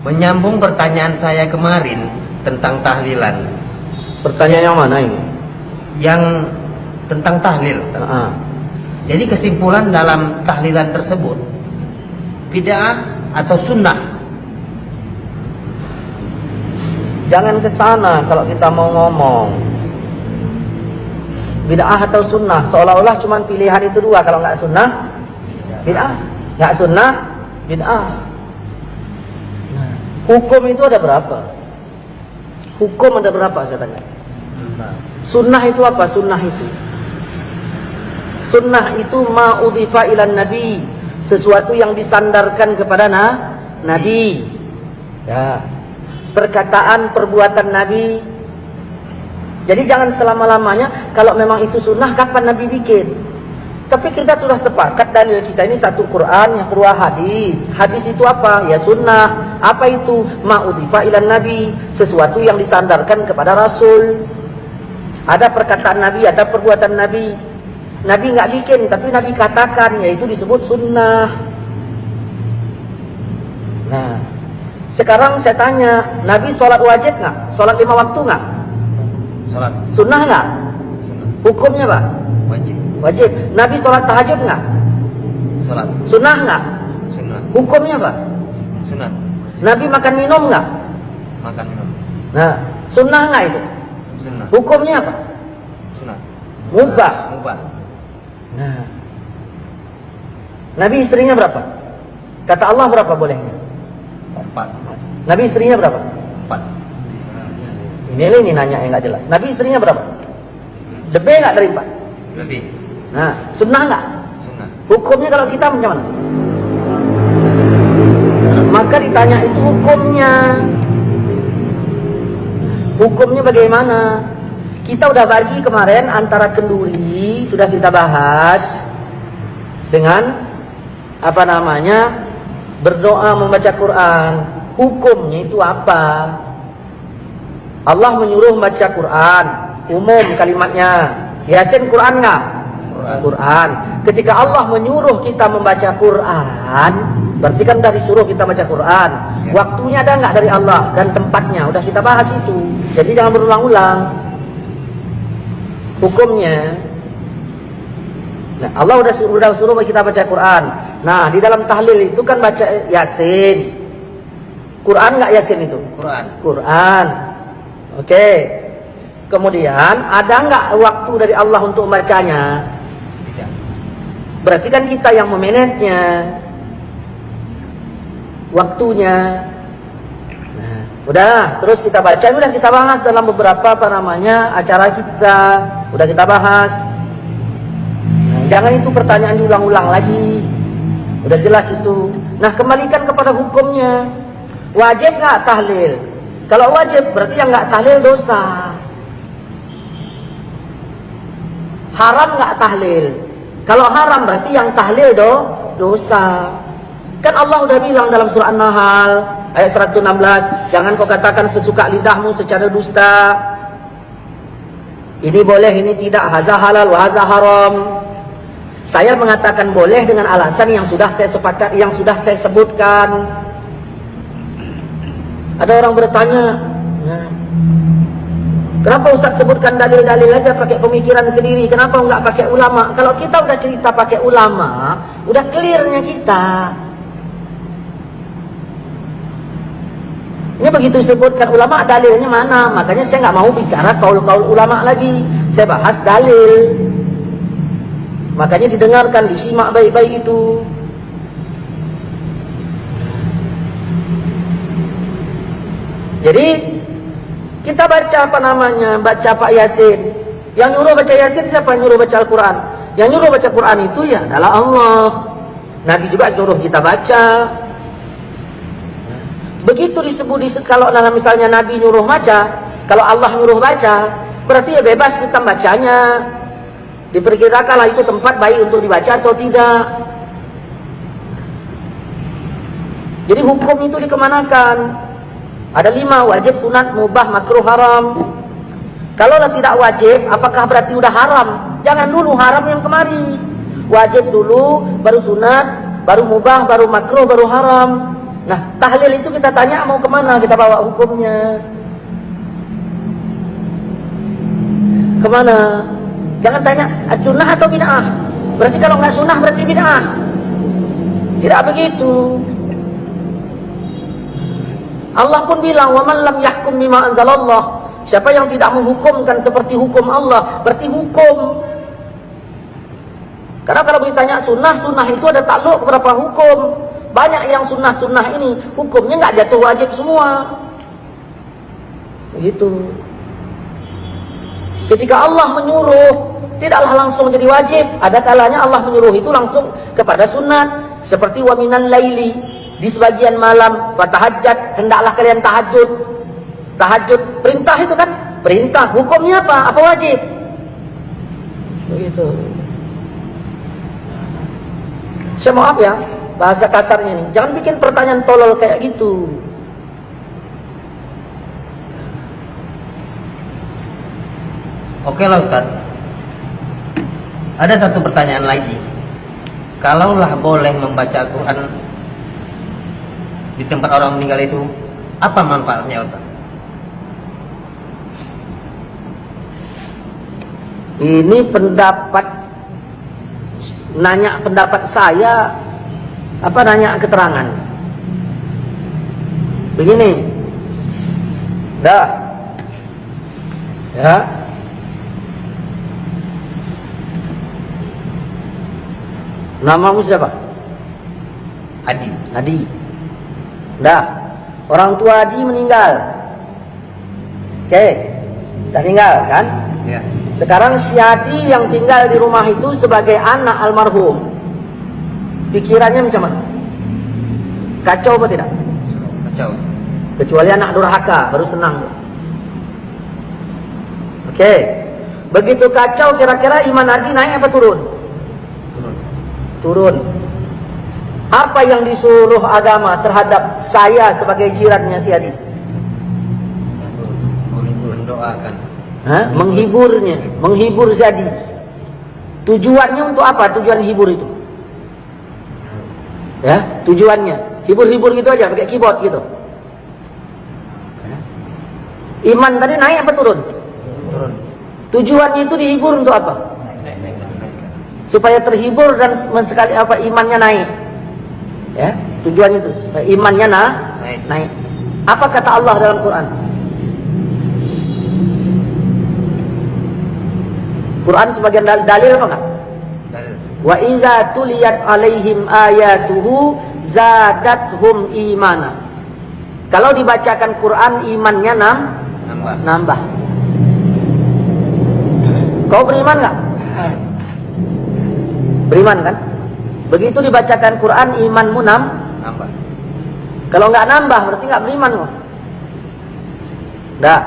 Menyambung pertanyaan saya kemarin tentang tahlilan. Pertanyaan yang mana ini? Yang tentang tahlil. Jadi kesimpulan dalam tahlilan tersebut, bid'ah atau sunnah? Jangan ke sana kalau kita mau ngomong. Bid'ah atau sunnah, seolah-olah cuma pilihan itu dua. Kalau nggak sunnah, bid'ah. Nggak sunnah, bid'ah. Hukum itu ada berapa? Hukum ada berapa saya tanya? Sunnah itu apa? Sunnah itu ma'udhifa ilan nabi, sesuatu yang disandarkan kepada nabi. Ya. Perkataan, perbuatan nabi. Jadi jangan selama-lamanya kalau memang itu sunnah, kapan nabi bikin? Tapi kita sudah sepakat dalil kita ini satu Quran, yang kedua hadis. Hadis itu apa? Ya sunnah. Apa itu? Ma'udhifa ilan nabi, sesuatu yang disandarkan kepada Rasul. Ada perkataan nabi, ada perbuatan nabi. Nabi nggak bikin, tapi nabi katakan, yaitu disebut sunnah. Nah, sekarang saya tanya, nabi sholat wajib nggak? Sholat 5 waktu nggak? Sholat. Sunnah nggak? Hukumnya Pak? Wajib. Wajib. Nabi sholat tahajud nggak? Sholat. Sunnah nggak? Sunnah. Hukumnya Pak? Sunnah. Nabi makan minum nggak? Makan minum. Nah, sunnah nggak itu? Sunnah. Hukumnya apa? Sunnah. Mubah. Mubah. Nah, Nabi istrinya berapa? Kata Allah berapa bolehnya? 4. Nabi istrinya berapa? 4. Ini nanya yang nggak jelas. Nabi istrinya berapa? Lebih nggak dari 4? Lebih. Nah, sunnah nggak? Sunnah. Hukumnya kalau kita macam mana? Maka ditanya itu hukumnya. Hukumnya bagaimana? Kita udah bagi kemarin antara kenduri, sudah kita bahas, dengan apa namanya, berdoa membaca Quran. Hukumnya itu apa? Allah menyuruh membaca Quran, umum kalimatnya. Yasin Quran nggak? Quran. Ketika Allah menyuruh kita membaca Quran, berarti kan dari suruh kita baca Quran. Waktunya ada nggak dari Allah dan tempatnya? Udah kita bahas itu. Jadi jangan berulang-ulang. Hukumnya, nah, Allah udah suruh kita baca Quran. Nah, di dalam tahlil itu kan baca Yasin. Quran nggak Yasin itu? Quran. Oke. Kemudian ada nggak waktu dari Allah untuk membacanya? Tidak. Berarti kan kita yang memanagenya, waktunya. Nah, udah, terus kita baca, udah kita bahas dalam beberapa acara kita, udah kita bahas. Nah, jangan itu pertanyaan diulang-ulang lagi, udah jelas itu. Nah, kembalikan kepada hukumnya. Wajib nggak tahlil? Kalau wajib berarti yang nggak tahlil dosa. Haram nggak tahlil? Kalau haram berarti yang tahlil dosa. Kan Allah udah bilang dalam surah An-Nahl ayat 116, jangan kau katakan sesuka lidahmu secara dusta. Ini boleh, ini tidak, haza halal wa haza haram. Saya mengatakan boleh dengan alasan yang sudah saya sepakat, yang sudah saya sebutkan. Ada orang bertanya, kenapa Ustaz sebutkan dalil-dalil aja pakai pemikiran sendiri? Kenapa enggak pakai ulama? Kalau kita udah cerita pakai ulama, udah clearnya kita. Ini begitu disebutkan ulama, dalilnya mana? Makanya saya nggak mau bicara kaul-kaul ulama lagi. Saya bahas dalil. Makanya didengarkan, disimak baik-baik itu. Jadi kita baca baca Pak Yasin. Yang nyuruh baca Yasin siapa? Yang nyuruh baca Al-Quran. Yang nyuruh baca Quran itu ya adalah Allah. Nabi juga nyuruh kita baca. Begitu disebut kalau misalnya Nabi nyuruh baca, kalau Allah nyuruh baca, berarti ya bebas kita bacanya. Diperkirakanlah itu tempat baik untuk dibaca atau tidak. Jadi hukum itu dikemanakan? Ada 5, wajib, sunat, mubah, makruh, haram. Kalau tidak wajib, apakah berarti udah haram? Jangan dulu haram yang kemari. Wajib dulu, baru sunat, baru mubah, baru makruh, baru haram. Nah, tahlil itu kita tanya mau kemana, kita bawa hukumnya. Kemana? Jangan tanya sunnah atau bid'ah. Berarti kalau nggak sunnah berarti bid'ah. Tidak begitu. Allah pun bilang, "Wa man lam yahkum bima anzalallah." Siapa yang tidak menghukumkan seperti hukum Allah, berarti hukum. Karena kalau ditanya sunnah itu ada takluk beberapa hukum. Banyak yang sunnah ini hukumnya nggak jatuh wajib semua. Begitu. Ketika Allah menyuruh, tidaklah langsung jadi wajib. Ada kalanya Allah menyuruh itu langsung kepada sunat. Seperti wa minal laili, di sebagian malam, fatahajjat, hendaklah kalian tahajud. Tahajud, perintah itu kan? Perintah, hukumnya apa? Apa wajib? Begitu. Saya maaf ya, bahasa kasarnya nih. Jangan bikin pertanyaan tolol kayak gitu. Oke lah Ustaz. Ada satu pertanyaan lagi. Kalaulah boleh membaca Quran di tempat orang meninggal itu, apa manfaatnya Ustaz? Ini pendapat, nanya pendapat saya, apa nanya keterangan? Begini, dah, ya. Namamu siapa? Adi. Adi. Dah, orang tua Adi meninggal. Oke, dah tinggal kan? Ya. Sekarang si Adi yang tinggal di rumah itu sebagai anak almarhum, pikirannya macam mana? Kacau apa tidak? Kacau. Kecuali anak durhaka, baru senang. Oke, begitu kacau, kira-kira iman Adi naik apa turun? Turun. Apa yang disuruh agama terhadap saya sebagai jirannya si Adi? Mendoakan. Menghiburnya, menghibur si Adi. Tujuannya untuk apa? Tujuan hibur itu? Ya, tujuannya hibur-hibur gitu aja, pakai keyboard gitu. Iman tadi naik apa turun? Turun. Tujuannya itu dihibur untuk apa? Naik. Supaya terhibur dan sekali apa imannya naik. Ya, tujuan itu supaya imannya naik. Apa kata Allah dalam Quran? Quran sebagian dalil apa enggak? Dalil. Wa iza tuliyat alaihim ayatuhu zadathum imana. Kalau dibacakan Quran imannya nambah. Kau beriman enggak? Beriman kan? Begitu dibacakan Quran imanmu Nambah. Kalau enggak nambah berarti enggak beriman kok. Dah.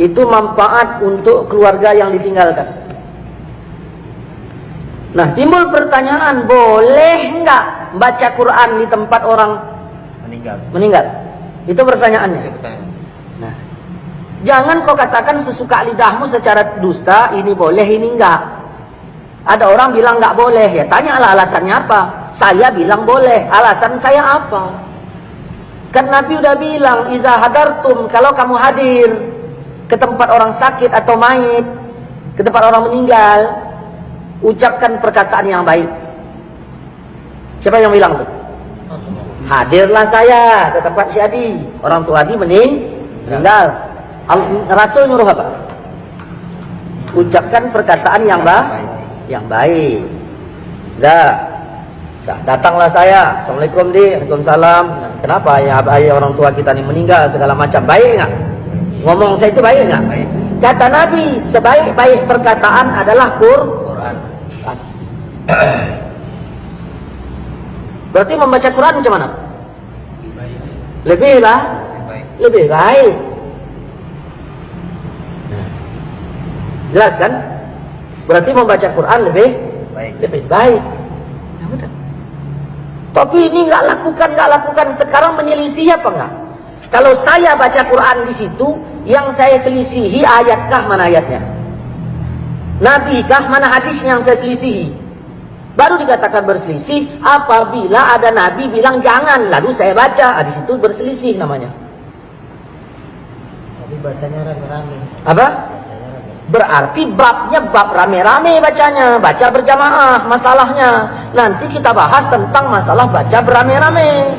Itu manfaat untuk keluarga yang ditinggalkan. Nah, timbul pertanyaan, boleh enggak baca Quran di tempat orang meninggal? Itu pertanyaannya. Nah, jangan kau katakan sesuka lidahmu secara dusta, ini boleh, ini enggak. Ada orang bilang enggak boleh, ya tanyalah alasannya apa. Saya bilang boleh, alasan saya apa? Kan Nabi udah bilang, iza hadartum, kalau kamu hadir ke tempat orang sakit atau mayit, ke tempat orang meninggal, ucapkan perkataan yang baik. Siapa yang bilang tuh? Hadirlah saya ke tempat si Adi. Orang tua Adi meninggal. Rasul nyuruh apa? Ucapkan perkataan yang baik. Datanglah saya. Assalamualaikum di. Waalaikumsalam. Kenapa ya orang tua kita ini meninggal segala macam? Baik enggak? Ngomong saya itu baik enggak? Baik. Kata Nabi, sebaik-baik perkataan adalah Quran. Berarti membaca Quran macam mana? Baik. Lebih baik. Jelas kan? Berarti membaca Quran lebih baik. Ya udah. Tapi ini nggak lakukan. Sekarang menyelisih apa enggak? Kalau saya baca Quran di situ, yang saya selisihi ayatkah mana ayatnya? Nabi kah mana hadis yang saya selisihi? Baru dikatakan berselisih apabila ada nabi bilang jangan, lalu saya baca, di situ berselisih namanya. Tapi bacanya rame-rame. Apa? Berarti babnya bab rame-rame bacanya, baca berjamaah masalahnya. Nanti kita bahas tentang masalah baca berame-rame.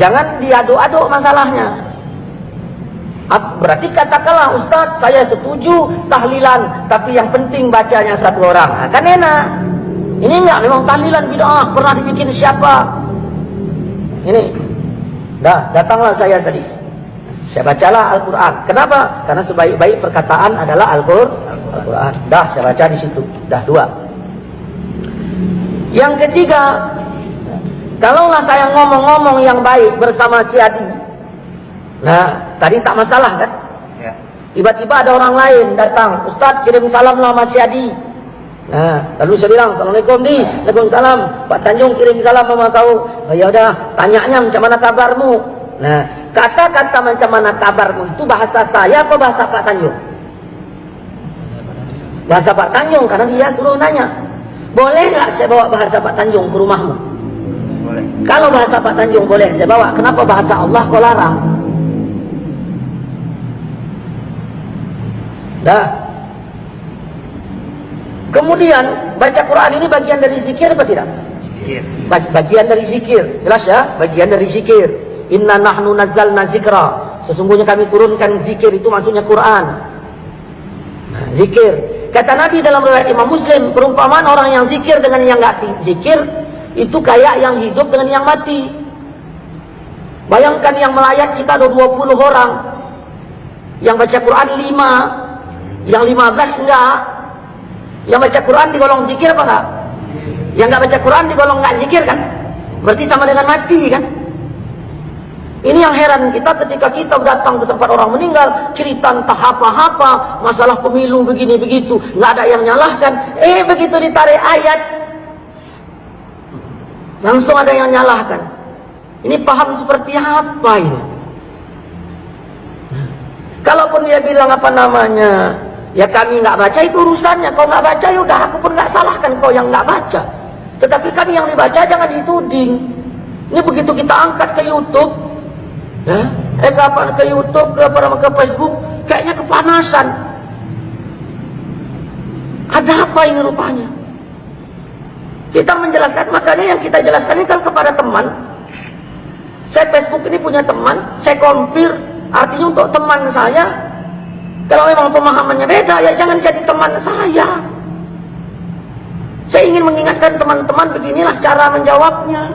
Jangan diaduk-aduk masalahnya. Berarti katakanlah Ustadz, saya setuju tahlilan, tapi yang penting bacanya satu orang. Kan enak. Ini enggak, memang tahlilan bid'ah, pernah dibikin siapa? Ini. Datanglah saya tadi. Saya bacalah Al-Quran. Kenapa? Karena sebaik-baik perkataan adalah Al-Quran. Saya baca di situ. 2. Yang ketiga, kalaulah saya ngomong-ngomong yang baik bersama si Adi. Nah, tadi tak masalah kan? Ya. Tiba-tiba ada orang lain datang, Ustadz kirim salam sama si Adi. Nah, lalu saya bilang, Assalamualaikum di, Waalaikumsalam. Pak Tanjung kirim salam sama kau. Oh, ya udah, tanyanya macam mana kabarmu? Nah, kata-kata macam mana kabarmu itu bahasa saya apa bahasa Pak Tanjung? Bahasa Pak Tanjung, karena dia suruh nanya. Boleh nggak saya bawa bahasa Pak Tanjung ke rumahmu? Boleh. Kalau bahasa Pak Tanjung boleh saya bawa, kenapa bahasa Allah kau larang? Kemudian baca Quran ini bagian dari zikir apa tidak? Zikir. Bagian dari zikir, jelas ya? Bagian dari zikir. Inna nahnu nazzalna zikra. Sesungguhnya kami turunkan zikir, itu maksudnya Quran. Nah, zikir. Kata Nabi dalam riwayat Imam Muslim, perumpamaan orang yang zikir dengan yang enggak zikir itu kayak yang hidup dengan yang mati. Bayangkan yang melayat kita ada 20 orang. Yang baca Quran 5. Yang 15 enggak. Yang baca Quran digolong zikir apa enggak? Yang enggak baca Quran digolong enggak zikir kan? Berarti sama dengan mati kan? Ini yang heran kita ketika kita datang ke tempat orang meninggal, cerita entah apa-apa, masalah pemilu begini begitu, enggak ada yang nyalahkan. Begitu ditarik ayat, langsung ada yang nyalahkan. Ini paham seperti apa ini? Kalaupun dia bilang apa namanya, ya kami nggak baca, itu urusannya. Kau nggak baca, ya udah, aku pun nggak salahkan kau yang nggak baca. Tetapi kami yang dibaca jangan dituding. Ini begitu kita angkat ke YouTube, ya, ke YouTube, ke Facebook, kayaknya kepanasan. Ada apa ini rupanya? Kita menjelaskan, makanya yang kita jelaskan ini kan kepada teman. Saya Facebook ini punya teman, saya kompir, artinya untuk teman saya. Kalau memang pemahamannya beda, ya jangan jadi teman saya. Saya ingin mengingatkan teman-teman, beginilah cara menjawabnya.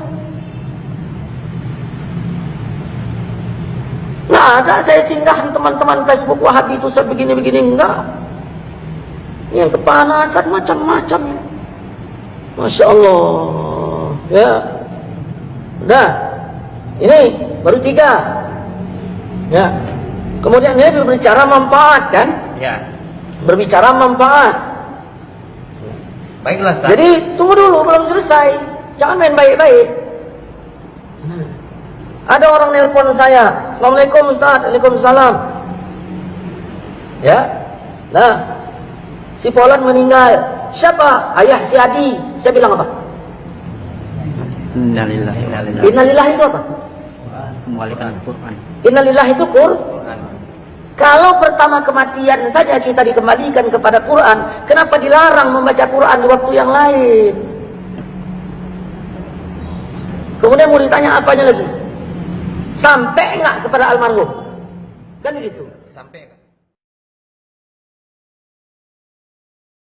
Nggak ada saya singgahan teman-teman Facebook Wahabi itu sebegini-begini, enggak. Yang kepanasan macam-macam. Masya Allah. Ya. Udah. Ini baru 3. Ya. Kemudian dia berbicara manfaat kan? Ya. Berbicara manfaat. Baiklah, Ustaz. Jadi tunggu dulu, belum selesai. Jangan main baik-baik. Ada orang nelpon saya, Assalamualaikum Ustaz, Waalaikumsalam. Ya. Nah, si Polan meninggal. Siapa? Ayah si Adi. Saya bilang apa? Innalillahi. Innalillah itu apa? Kembalikan Al-Quran. Innalillah itu Kalau pertama kematian saja kita dikembalikan kepada Quran, kenapa dilarang membaca Quran di waktu yang lain? Kemudian mau ditanya apanya lagi? Sampai enggak kepada almarhum? Kan begitu. Sampai.